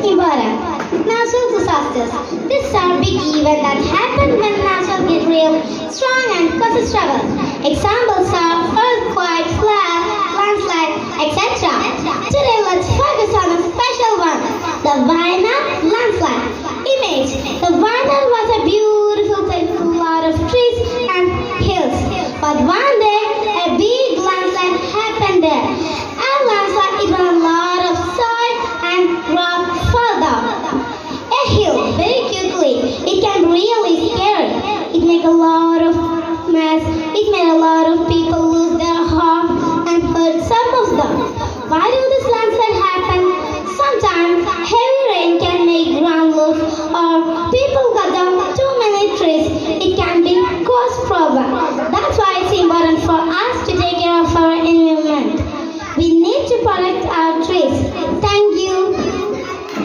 Important. Natural disasters. These are big events that happen when nature gets real, strong and causes trouble. Examples are earthquake, flood, landslide, etc.